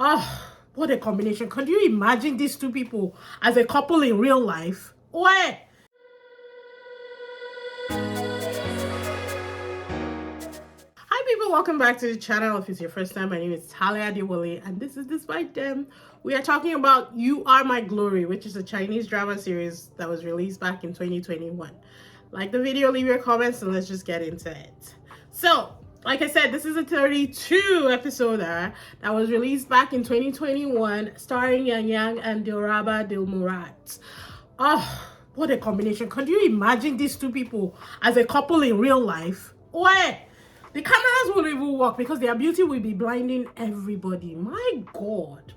Oh, what a combination. Could you imagine these two people as a couple in real life? Where? Hi people, welcome back to the channel. If it's your first time, my name is Talia Adewale and this is Despite Them. We are talking about You Are My Glory, which is a Chinese drama series that was released back in 2021. Like the video, leave your comments, and let's just get into it. So, like I said, this is a 32 episoder that was released back in 2021, starring Yang Yang and Dilraba Dilmurat. Oh, what a combination. Could you imagine these two people as a couple in real life? Where? The cameras won't even work because their beauty will be blinding everybody. My God.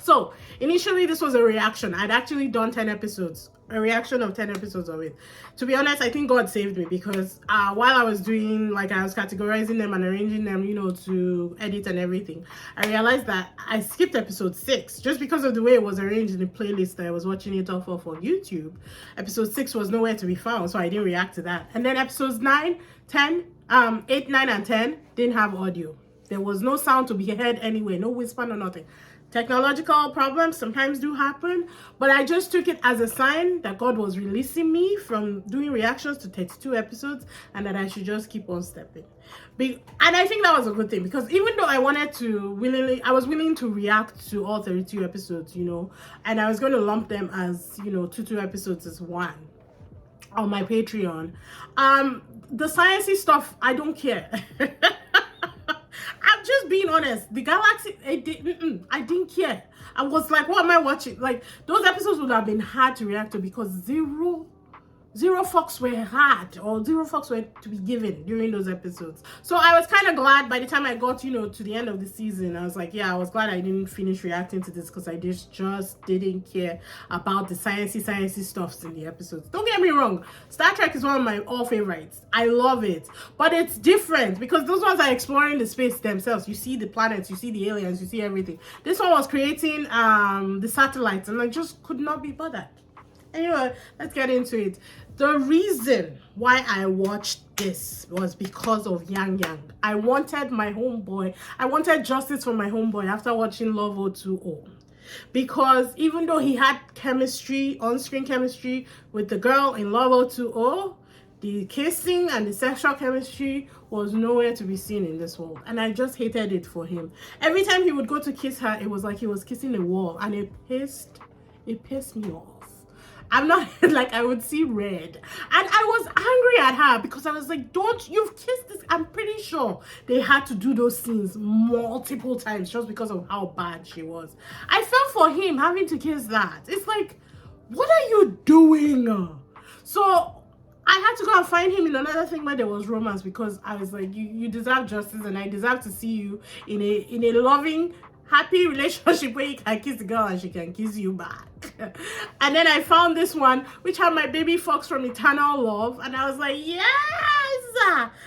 So, initially, this was a reaction. I'd actually done 10 episodes. A reaction of 10 episodes of it. To be honest, I think God saved me because while I was doing, like, I was categorizing them and arranging them, you know, to edit and everything, I realized that I skipped episode 6 just because of the way it was arranged in the playlist that I was watching it off of on YouTube. Episode 6 was nowhere to be found, so I didn't react to that. And then episodes 9, 10, 8, 9, and 10 didn't have audio. There was no sound to be heard anyway, no whisper, no nothing. Technological problems sometimes do happen, but I just took it as a sign that God was releasing me from doing reactions to 32 episodes and that I should just keep on stepping. And I think that was a good thing because even though I wanted to I was willing to react to all 32 episodes, you know, and I was going to lump them as, you know, two episodes as one on my Patreon. The sciencey stuff, I don't care. I'm just being honest. The galaxy, I didn't care. I was like, what am I watching? Like, those episodes would have been hard to react to because zero fucks were had or zero fucks were to be given during those episodes. So I was kind of glad by the time I got, you know, to the end of the season. I was like, yeah, I was glad I didn't finish reacting to this because I just didn't care about the sciencey stuffs in the episodes. Don't get me wrong, Star Trek is one of my all favorites. I love it, but it's different because those ones are exploring the space themselves. You see the planets, you see the aliens, you see everything. This one was creating the satellites, and I just could not be bothered. Anyway, let's get into it. The reason why I watched this was because of Yang Yang. I wanted my homeboy. I wanted justice for my homeboy after watching Love 020. Because even though he had chemistry, on-screen chemistry with the girl in Love 020, the kissing and the sexual chemistry was nowhere to be seen in this world. And I just hated it for him. Every time he would go to kiss her, it was like he was kissing a wall. And it pissed me off. I'm not, like, I would see red. And I was angry at her because I was like, you've kissed this. I'm pretty sure they had to do those scenes multiple times just because of how bad she was. I felt for him having to kiss that. It's like, what are you doing? So I had to go and find him in another thing where there was romance because I was like, you deserve justice and I deserve to see you in a loving, happy relationship where you can kiss the girl and she can kiss you back. And then I found this one which had my baby Fox from Eternal Love, and I was like, yes,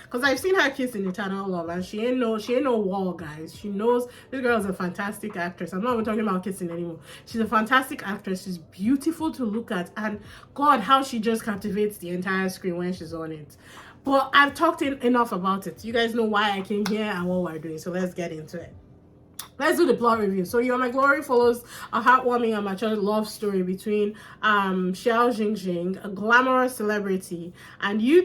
because I've seen her kiss in Eternal Love and she ain't no wall, guys. She knows this girl is a fantastic actress. I'm not even talking about kissing anymore. She's a fantastic actress. She's beautiful to look at, and God, how she just captivates the entire screen when she's on it. But I've talked enough about it. You guys know why I came here and what we're doing, so let's get into it. Let's do the plot review. So You Are My Glory follows a heartwarming and mature love story between Xiao Jingjing, a glamorous celebrity, and Yu,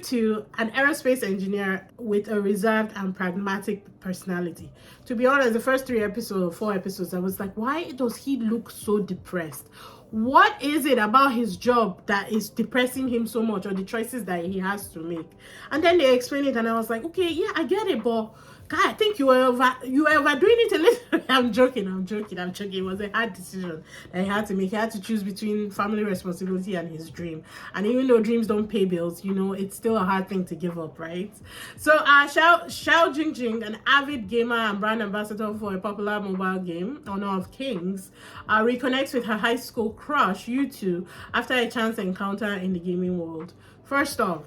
an aerospace engineer with a reserved and pragmatic personality. To be honest, the first 4 episodes, I was like, why does he look so depressed? What is it about his job that is depressing him so much, or the choices that he has to make? And then they explain it and I was like, okay, yeah, I get it, but God, I think you were overdoing it a little. I'm joking. It was a hard decision that he had to make. He had to choose between family responsibility and his dream. And even though dreams don't pay bills, you know, it's still a hard thing to give up, right? So Xiao Jingjing, an avid gamer and brand ambassador for a popular mobile game, Honor of Kings, reconnects with her high school crush, Yu, after a chance encounter in the gaming world. First off,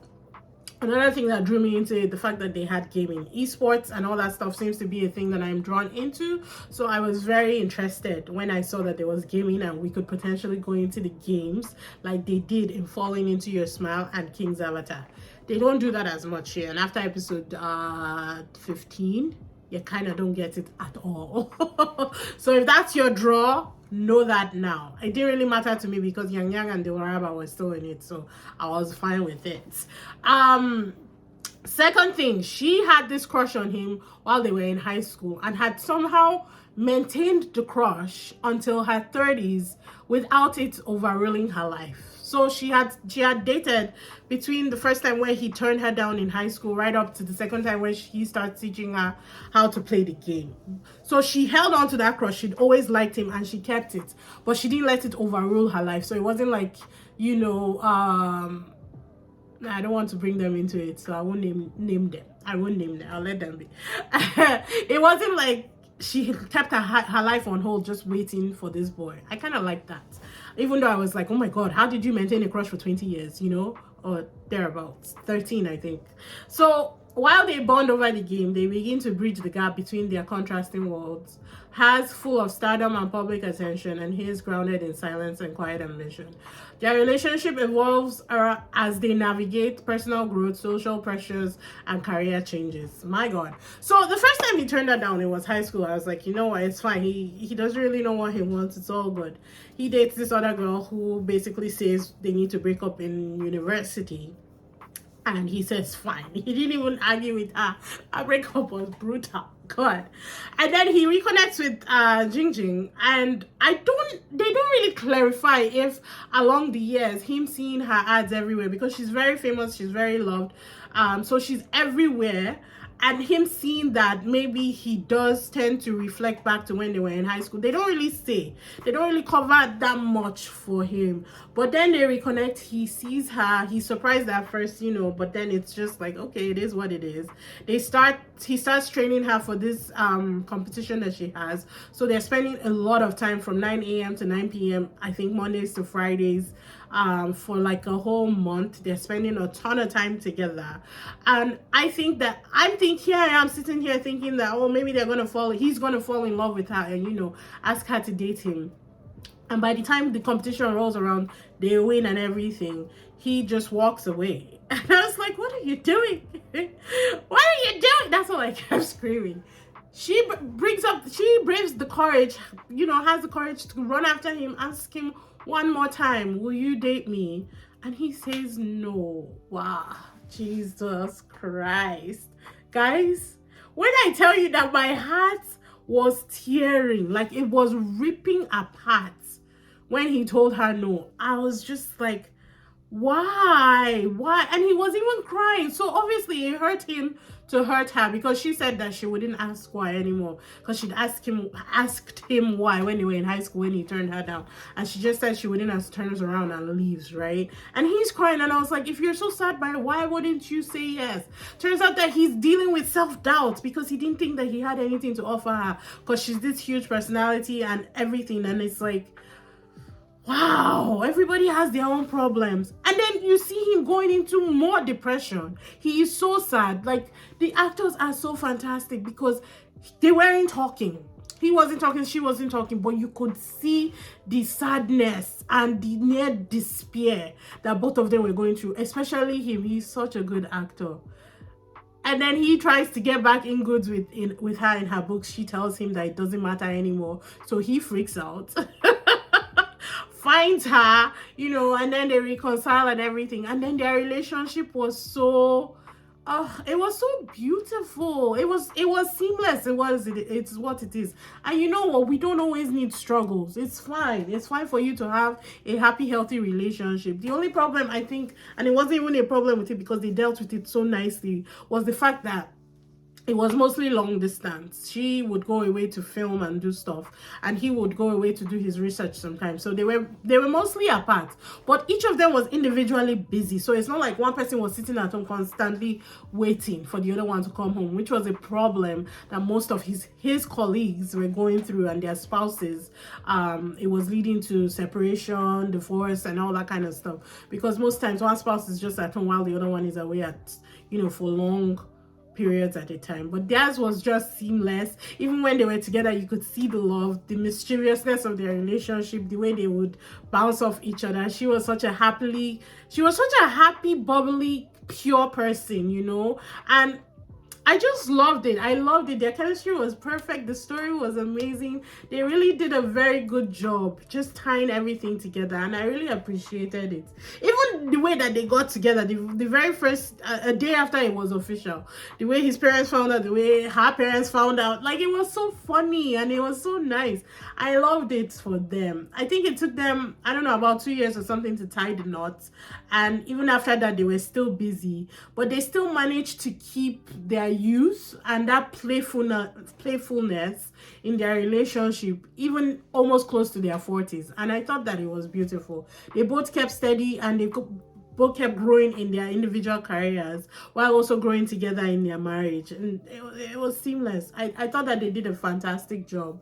another thing that drew me into it, the fact that they had gaming, esports and all that stuff seems to be a thing that I'm drawn into. So I was very interested when I saw that there was gaming and we could potentially go into the games like they did in Falling Into Your Smile and King's Avatar. They don't do that as much here. And after episode 15, you kind of don't get it at all. So if that's your draw, know that now. It didn't really matter to me because Yang Yang and the Waraba were still in it, so I was fine with it. Second thing, she had this crush on him while they were in high school and had somehow maintained the crush until her 30s without it overruling her life. So she had dated between the first time where he turned her down in high school right up to the second time where he started teaching her how to play the game. So she held on to that crush. She'd always liked him and she kept it, but she didn't let it overrule her life. So it wasn't like, you know, I don't want to bring them into it, so I won't name them. I won't name them. I'll let them be. It wasn't like she kept her life on hold just waiting for this boy. I kind of like that. Even though I was like, oh my God, how did you maintain a crush for 20 years, you know? Or thereabouts. 13, I think. So while they bond over the game, they begin to bridge the gap between their contrasting worlds. Hers full of stardom and public attention, and his grounded in silence and quiet ambition. Their relationship evolves as they navigate personal growth, social pressures, and career changes. My God. So the first time he turned her down, it was high school. I was like, you know what, it's fine. He doesn't really know what he wants. It's all good. He dates this other girl who basically says they need to break up in university. And he says, fine. He didn't even argue with her. Our breakup was brutal. God. And then he reconnects with Jing Jing. And they don't really clarify if along the years, him seeing her ads everywhere, because she's very famous, she's very loved. So she's everywhere. And him seeing that maybe he does tend to reflect back to when they were in high school. They don't really say. They don't really cover that much for him. But then they reconnect. He sees her. He's surprised at first, you know. But then it's just like, okay, it is what it is. He starts training her for this competition that she has. So they're spending a lot of time from 9 a.m. to 9 p.m. I think Mondays to Fridays. For like a whole month. They're spending a ton of time together. And here I am sitting here thinking that, oh, maybe he's gonna fall in love with her and, you know, ask her to date him. And by the time the competition rolls around, they win and everything, he just walks away. And I was like, what are you doing? What are you doing? That's all I kept screaming. She braves the courage, you know, has the courage to run after him, ask him one more time, will you date me? And he says no. Wow, Jesus Christ. Guys, when I tell you that my heart was tearing, like it was ripping apart when he told her no, I was just like, why? And he was even crying. So obviously it hurt him to hurt her, because she said that she wouldn't ask why anymore, because she'd asked him why when they were in high school when he turned her down, and she just said she wouldn't, and turns around and leaves, right? And he's crying, and I was like, if you're so sad by it, why wouldn't you say yes? Turns out that he's dealing with self-doubt because he didn't think that he had anything to offer her, because she's this huge personality and everything. And it's like, wow, everybody has their own problems. And then you see him going into more depression. He is so sad. Like, the actors are so fantastic because they weren't talking. He wasn't talking, she wasn't talking, but you could see the sadness and the near despair that both of them were going through, especially him. He's such a good actor. And then he tries to get back in goods with her in her books. She tells him that it doesn't matter anymore. So he freaks out. Finds her, you know, and then they reconcile and everything. And then their relationship was so, it was so beautiful. It was seamless. It's what it is. And you know what? We don't always need struggles. It's fine. It's fine for you to have a happy, healthy relationship. The only problem, I think, and it wasn't even a problem with it because they dealt with it so nicely, was the fact that it was mostly long distance. She would go away to film and do stuff, and he would go away to do his research sometimes. So they were mostly apart, but each of them was individually busy. So it's not like one person was sitting at home constantly waiting for the other one to come home, which was a problem that most of his colleagues were going through, and their spouses. It was leading to separation, divorce, and all that kind of stuff, because most times one spouse is just at home while the other one is away for long periods at a time. But theirs was just seamless. Even when they were together, you could see the love, the mischievousness of their relationship, the way they would bounce off each other. She was such a happy, bubbly, pure person, you know. And I just loved it. I loved it. Their chemistry was perfect. The story was amazing. They really did a very good job just tying everything together, and I really appreciated it. Even the way that they got together, the very first, a day after it was official, the way his parents found out, the way her parents found out, like, it was so funny and it was so nice. I loved it for them. I think it took them, I don't know, about 2 years or something to tie the knots, and even after that they were still busy, but they still managed to keep their youth and that playfulness in their relationship, even almost close to their 40s. And I thought that it was beautiful. They both kept steady, and they both kept growing in their individual careers while also growing together in their marriage, and it was seamless. I thought that they did a fantastic job.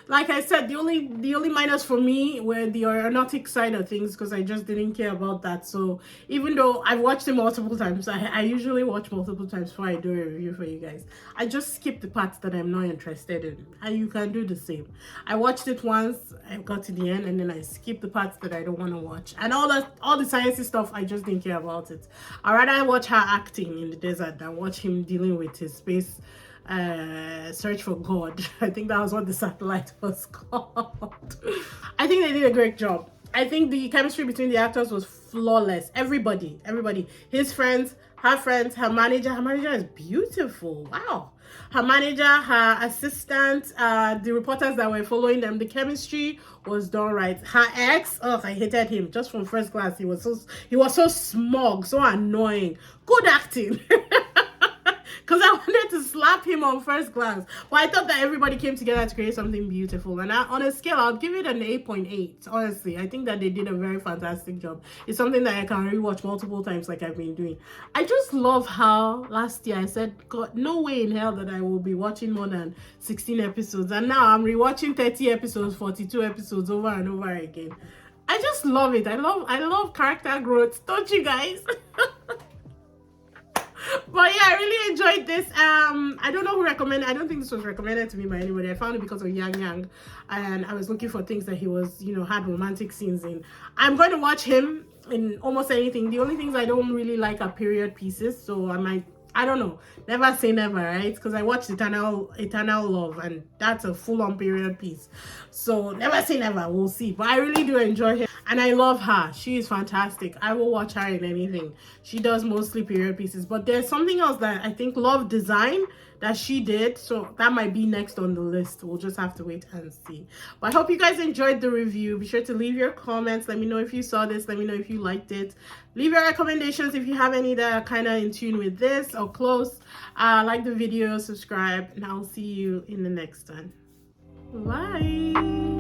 Like I said, the only minus for me were the aeronautic side of things, because I just didn't care about that. So even though I've watched it multiple times, I usually watch multiple times before I do a review for you guys. I just skip the parts that I'm not interested in, and you can do the same. I watched it once, I got to the end, and then I skip the parts that I don't want to watch. And all the sciencey stuff, I just didn't care about it. I'd rather watch her acting in the desert than watch him dealing with his space search for God. I think that was what the satellite was called. I think they did a great job. I think the chemistry between the actors was flawless. Everybody, his friends, her manager is beautiful. Wow. Her manager, her assistant, the reporters that were following them, the chemistry was done right. Her ex, oh, I hated him just from first class. He was so smug, so annoying. Good acting. Because I wanted to slap him on first glance. But I thought that everybody came together to create something beautiful. And on a scale, I'll give it an 8.8. Honestly, I think that they did a very fantastic job. It's something that I can rewatch multiple times like I've been doing. I just love how last year I said, God, no way in hell that I will be watching more than 16 episodes. And now I'm rewatching 30 episodes, 42 episodes over and over again. I just love it. I love character growth. Don't you guys? But yeah, I really enjoyed this. I don't know who recommended. I don't think this was recommended to me by anybody. I found it because of Yang, and I was looking for things that he was, had romantic scenes in. I'm going to watch him in almost anything. The only things I don't really like are period pieces, so I don't know. Never say never, right? Because I watched Eternal Love, and that's a full-on period piece. So never say never. We'll see. But I really do enjoy him, and I love her. She is fantastic. I will watch her in anything. She does mostly period pieces, but there's something else that I think Love Design that she did, so that might be next on the list. We'll just have to wait and see. But I hope you guys enjoyed the review. Be sure to leave your comments. Let me know if you saw this. Let me know if you liked it. Leave your recommendations if you have any that are kind of in tune with this or close. Like the video, subscribe, and I'll see you in the next one. Bye.